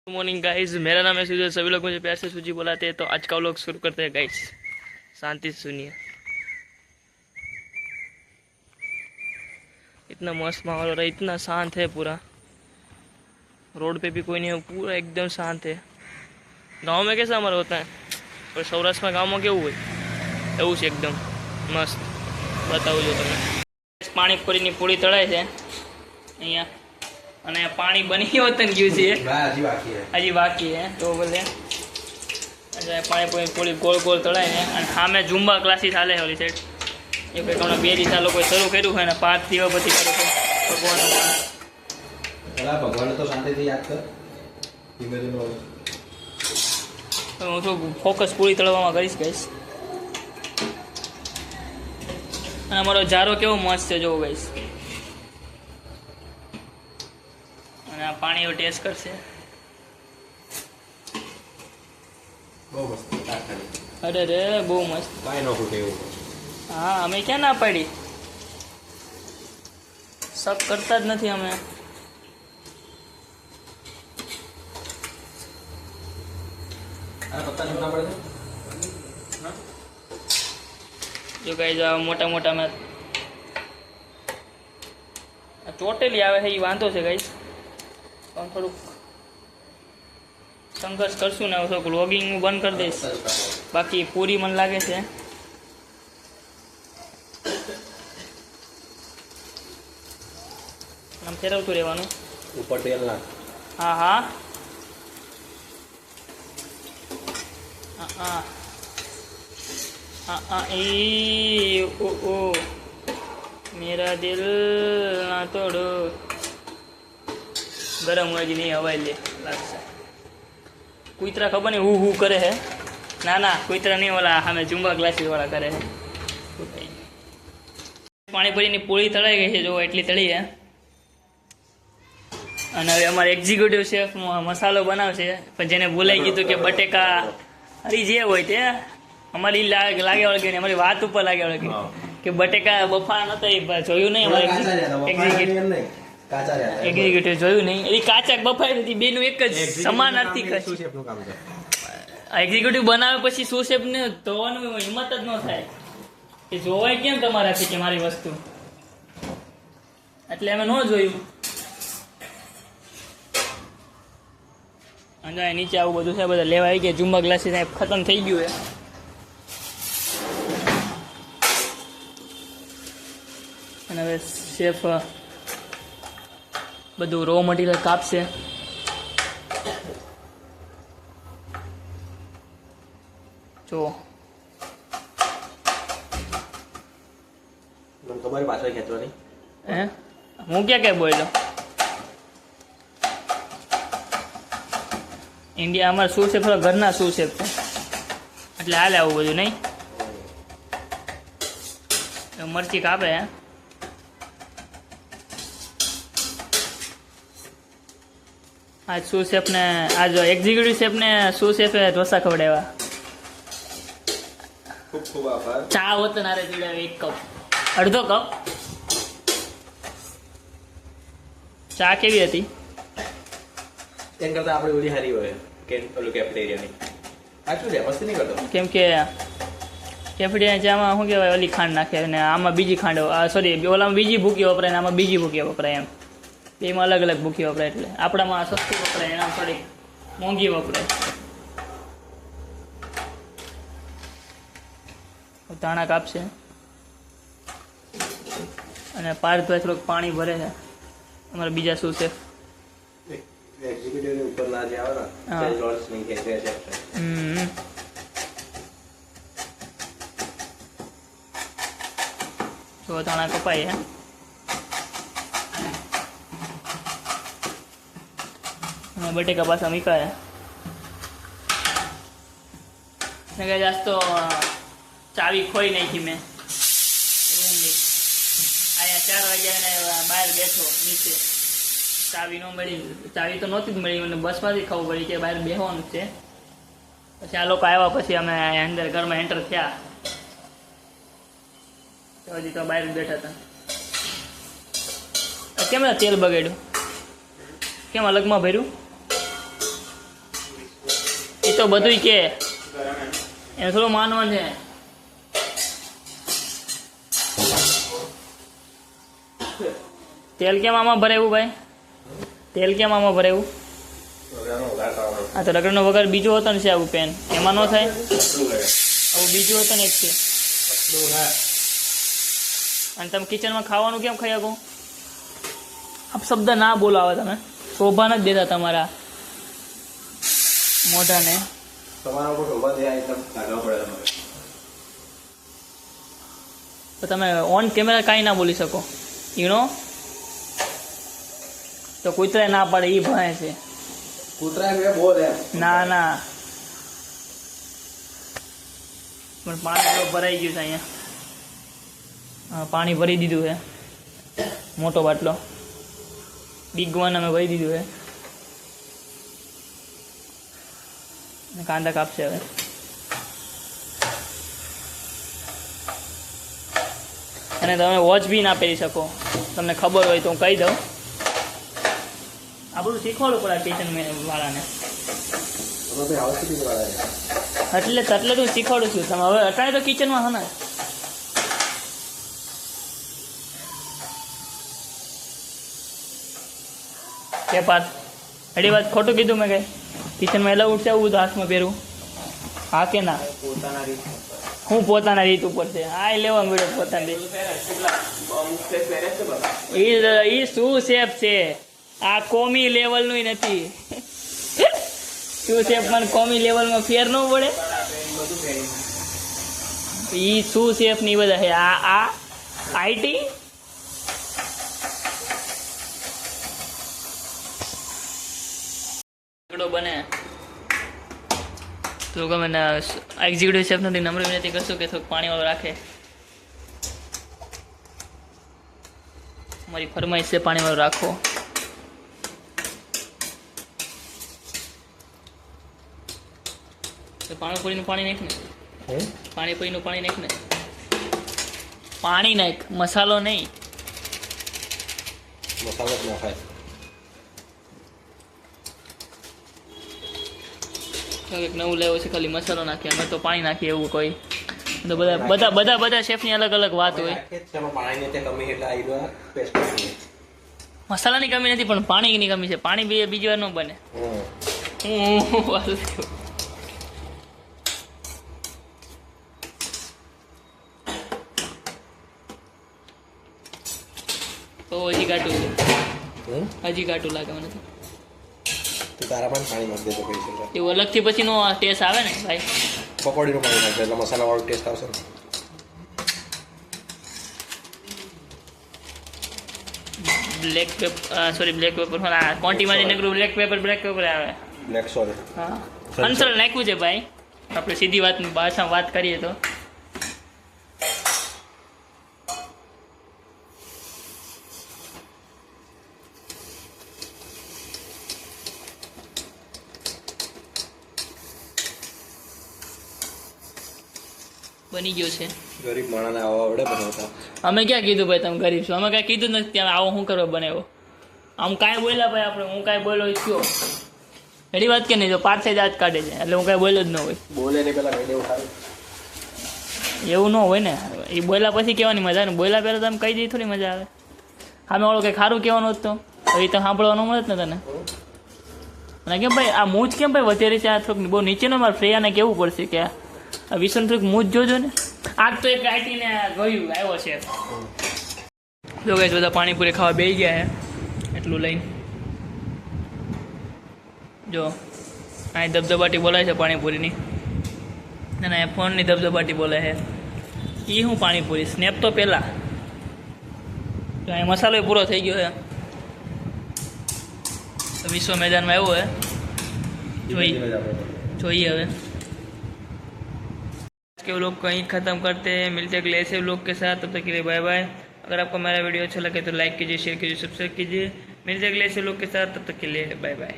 Good morning guys, मेरा नाम है सुजय। सभी लोग मुझे प्यार से सूजी बुलाते हैं। तो आज का व्लॉग शुरू करते हैं गाइस। शांति से सुनिए। इतना मस्त माहौल हो रहा है, इतना शांत है पूरा। रोड पे भी कोई नहीं है, पूरा एकदम शांत है। गांव में कैसा हमारा होता है, पर सौराष्ट्र में गाँव में કેવું હોય એવું છે એકદમ મસ્ત। બતાવું છું તમે। પાણીપુરીની પૂરી તળાય છે અહીંયા, અને પાણી બની હોતન ગયું છે હજી બાકી है। तो बोले પાણીપુરી પૂરી ગોળ ગોળ તળાય ને, અને સામે ઝુંબા ક્લાસીસ હાલે ઓલી સાઈડ। એ કંઈક હમણાં 2 દિવસ લોકોએ શરૂ કર્યું હોય ને, 5 દિવસ પછી કરે છે ભગવાન તો શાંતિથી યાદ કર। હું તો ફોકસ પૂરી તળવામાં કરીશ ગાઈશ। અને અમારો જારો કેવો મસ્ત છે જોવો ગાઈશ। અને આ પાણી ટેસ્ટ કરશે। બહુ મસ્ત અરે રે બહુ મસ્ત। કાંઈ ન ખૂટે એવું। હા, અમે ક્યાં ના પાડી, શક કરતા જ નથી અમે। આ પત્તા છૂટા પડે છે। જો ગાઈસ આ મોટા મોટા મેં ચોટેલી આવે છે એ વાંધો છે ગાઈસ, પણ થોડુંક સંઘર્ષ કરશું ને થોડુંક વ્લોગિંગ બંધ કરી દઈશ। બાકી પૂરી મને લાગે છે આમ ફેરવતું રહેવાનું ઉપર તેલ નાખ। હા હા હા હા એ ओ ओ मेरा दिल ना तोड़ो। गरम હોય નહીં હવાઈ લે લાગશે। કુતરા ખબર નહીં હું કરે છે। ના ના કુતરા નહીં, ઓલા સામે ઝુંબા ક્લાસીસ વાળા કરે છે। પાણીપુરીની પૂરી તળાઈ ગઈ છે, જો એટલી તળી છે। અને હવે અમારે એક્ઝિક્યુટિવ શેફ મસાલો બનાવશે, પણ જેને ભૂલાઈ ગયું કે બટેકા અરે જે હોય તે અમારી લાગે વળગે ને અમારી વાત ઉપર લાગે વળગે કે બટેકા બફા નતા એ જોયું નહીં। અમારે એક્ઝિક્યુટિવ જોયું નહીં, એ કાચા બફાઈ નથી, બેનું એક જ સમાનાર્થી એક્ઝિક્યુટિવ બનાવે પછી શું શેપ ને ધોવાનું હિંમત જ ન થાય, એ જોવાય કેમ તમારાથી કે મારી વસ્તુ, એટલે અમે ન જોયું। અને નીચે આવું બધું છે, બધા લેવા આવી ગયા। ઝુંબા ગ્લાસીસ ખતમ થઈ ગયું છે। અને હવે શેફ બધું રો મટીરિયલ કાપશે। જો તમારી પાછળ ખેંચવાની હે, હું ક્યાં બોલ્યો। ઇન્ડિયા અમારે શું છે, થોડા ઘરના શું છે એટલે હાલે આવું બધું નહીં। મરચી કાપે હે, આજ શું શેફ ને, આજ એક્ઝિક્યુટિવ શેફ ને શું શેફે ઢોસા ખવડાવ્યા। ખૂબ ખૂબ આભાર। ચા હોત નારે પીવડાવે 1 કપ, અડધો કપ ચા કેવી હતી? તેમ કરતા આપણે ઓલી હારી હોય કે ઓલું કેફેટેરિયાની સાચું છે, મસ્તી નહીં કરતો। કેમ કે કેફેટેરિયા ચામાં શું કહેવાય, ઓલી ખાંડ નાખે ને આમાં બીજી ખાંડ, સોરી ઓલામાં બીજી ભૂકી વપરાય ને આમાં બીજી ભૂકી વપરાય, એમ બેમાં અલગ અલગ ભૂકી વપરાય। એટલે આપણામાં સસ્તી વપરાય, એના થોડી મોંઘી વપરાય। ધાણા કાપશે અને પાર્થભાઈ થોડુંક પાણી ભરે છે, અમારા બીજા શું છે એક્ઝિક્યુટિવ ઉપર ના જે આવે ને તે લોન્ચ નહીં કે છે। જો ધાણા કપાય હે, અને બટેકા પાછા મીકાયા ને કઈ આજ તો ચાવી ખોઈ નાખી મેં રૂમની। અહીંયા 4 વાગ્યા ને બહાર બેઠો નીચે, ચાવી ન મળી, ચાવી તો નહોતી જ મળી મને, બસમાંથી ખબર પડી કે બહાર બેસવાનું છે। પછી આ લોકો આવ્યા પછી અમે અંદર ઘરમાં એન્ટર થયા, હજી તો બહાર જ બેઠા હતા। કેમ તેલ બગાડ્યું, કેમ અલગમાં ભર્યું? તો બધુંય કે એને થોડું માનવાનું છે. તેલ કેમ આમાં ભરાયું ભાઈ? તેલ કેમ આમાં ભરાયું? આ તો રગડનો વગર બીજો હતો ને છે આવું પેન, એમાં ન થાય. આવું બીજું હતું ને એક છે. અને તમે કિચનમાં ખાવાનું કેમ ખાઈ શકો? આપ શબ્દ ના બોલાવો, તમે શોભા નથી દેતા તમારા મોઢાને. તમારા ઉપર શોભા દે એકદમ લાગવા પડે તમારે. તો તમે ઓન કેમેરા કાંઈ ના બોલી શકો, ઈનો. તો કૂતરાય ના પાડે, એ ભણે છે. કૂતરા કે બોલ એમ. ના ના, પણ પાણી તો ભરાઈ ગયું છે અહીંયા. હા, પાણી ભરી દીધું છે, મોટો બાટલો બિગ વન અમે ભરી દીધું છે. અને કાંદા કાપશે હવે. અને તમે વોચ બી ના પહેરી શકો, તમને ખબર હોય તો હું કહી દઉં. આ બધું શીખવાડવું પડે કિચન વાળાને. એટલે હું શીખવાડું છું. તમે હવે અટાણે તો કિચનમાં હો ને. કે પાત એડી વાત ખોટું કીધું મેં? કઈ કિચનમાં એલા ઉઠશે આવું બધું હાથમાં પહેરવું? હા કે ના? હું પોતાના રીત ઉપર છે. આ લેવા મળ્યો પોતાની રીત. એ શું શેપ છે? આ કોમી લેવલનું નથી. શું શેપ પણ કોમી લેવલમાં ફેર ન પડે? એ શું શેપ ની બધા છે. આ આઈટી બને તો ગમે ને એક્ઝિક્યુટિવ શેફ નથી, નમ્ર વિનંતી કરશું કે થોડુંક પાણીવાળું રાખે. મારી ફરમાઈશ છે પાણીવાળું રાખો. પાણીપુરીનું પાણી નાખ ને. પાણીપુરીનું પાણી નાખ ને. પાણી નાખ, મસાલો નહીં. મસાલો જ નાખાય. કંઈક નવું લેવું છે, ખાલી મસાલો નાખીએ, અમે તો પાણી નાખીએ એવું કોઈ. તો બધા શેફની અલગ અલગ વાત હોય. મસાલાની કમી નથી, પણ પાણીની કમી છે. પાણી બીજી વાર ન બને. તો હજી ઘાટું છે, હજી ઘાટું લાગે મને તો. તારામાં પાણી નાખી દેતો કઈ છે એવું અલગથી પછી નો ટેસ્ટ આવે ને ભાઈ. પકોડીનું પાણી નાખે એટલે મસાલાવાળો ટેસ્ટ આવશે ને. Black pepper, sorry black pepper, ક્વોન્ટિટીમાં જે નકરું બ્લેક પેપર આવે. Black sorry. હા, અંસર નાખ્યું છે ભાઈ. આપણે સીધી ભાષામાં વાત કરીએ તો બની ગયો છે. ગરીબ માણસને આવા આવડે બનાવતા. અમે ક્યાં કીધું ભાઈ તમે ગરીબ છો? અમે કાંઈ કીધું નથી. ત્યાં આવો શું કરવા બનાવ્યો? આમ કાંઈ બોલ્યા ભાઈ આપણે? હું કાંઈ બોલ્યો કયો? એની વાત કે નહીં, જો પાછળ જ હાથ કાઢે છે એટલે હું કાંઈ બોલ્યો જ ન હોય. બોલે ને પેલા કહી દેવું સારું. એવું ન હોય ને. એ બોલ્યા પછી કહેવાની મજા આવે ને. બોલ્યા પહેલાં તમે કહી દઈએ થોડી મજા આવે. સામે વાળો કંઈ ખારું કહેવાનું હતું તો એ તો સાંભળવાનું મળે જ ને તને. અને કેમ ભાઈ આ મૂજ કેમ ભાઈ વધારે છે? આ થોડુંક બહુ નીચેનો મારે ફ્રેયાને કહેવું પડશે કે આ વિષન થોડીક મૂજ જોજો ને. આજ તો એક આઈટીને ગયું આવ્યો છે. જો ગાઈસ બધા પાણીપુરી ખાવા બેસી ગયા છે એટલું લઈને. જો અહીં ધબધબાટી બોલાય છે પાણીપુરીની, અને અહીંયા ફોનની ધબધબાટી બોલે છે. એ શું પાણીપુરી? સ્નેપ તો પહેલાં. તો અહીં મસાલો પૂરો થઈ ગયો છે. તો વિશ્વ મેદાનમાં આવ્યો है, જોઈએ હવે. के व्लॉग को यहीं ख़त्म करते हैं. मिलते हैं अगले ऐसे व्लॉग के साथ. तब तक के लिए बाय बाय. अगर आपको मेरा वीडियो अच्छा लगे तो लाइक कीजिए, शेयर कीजिए, सब्सक्राइब कीजिए. मिलते हैं अगले ऐसे व्लॉग के साथ. तब तक के लिए बाय बाय.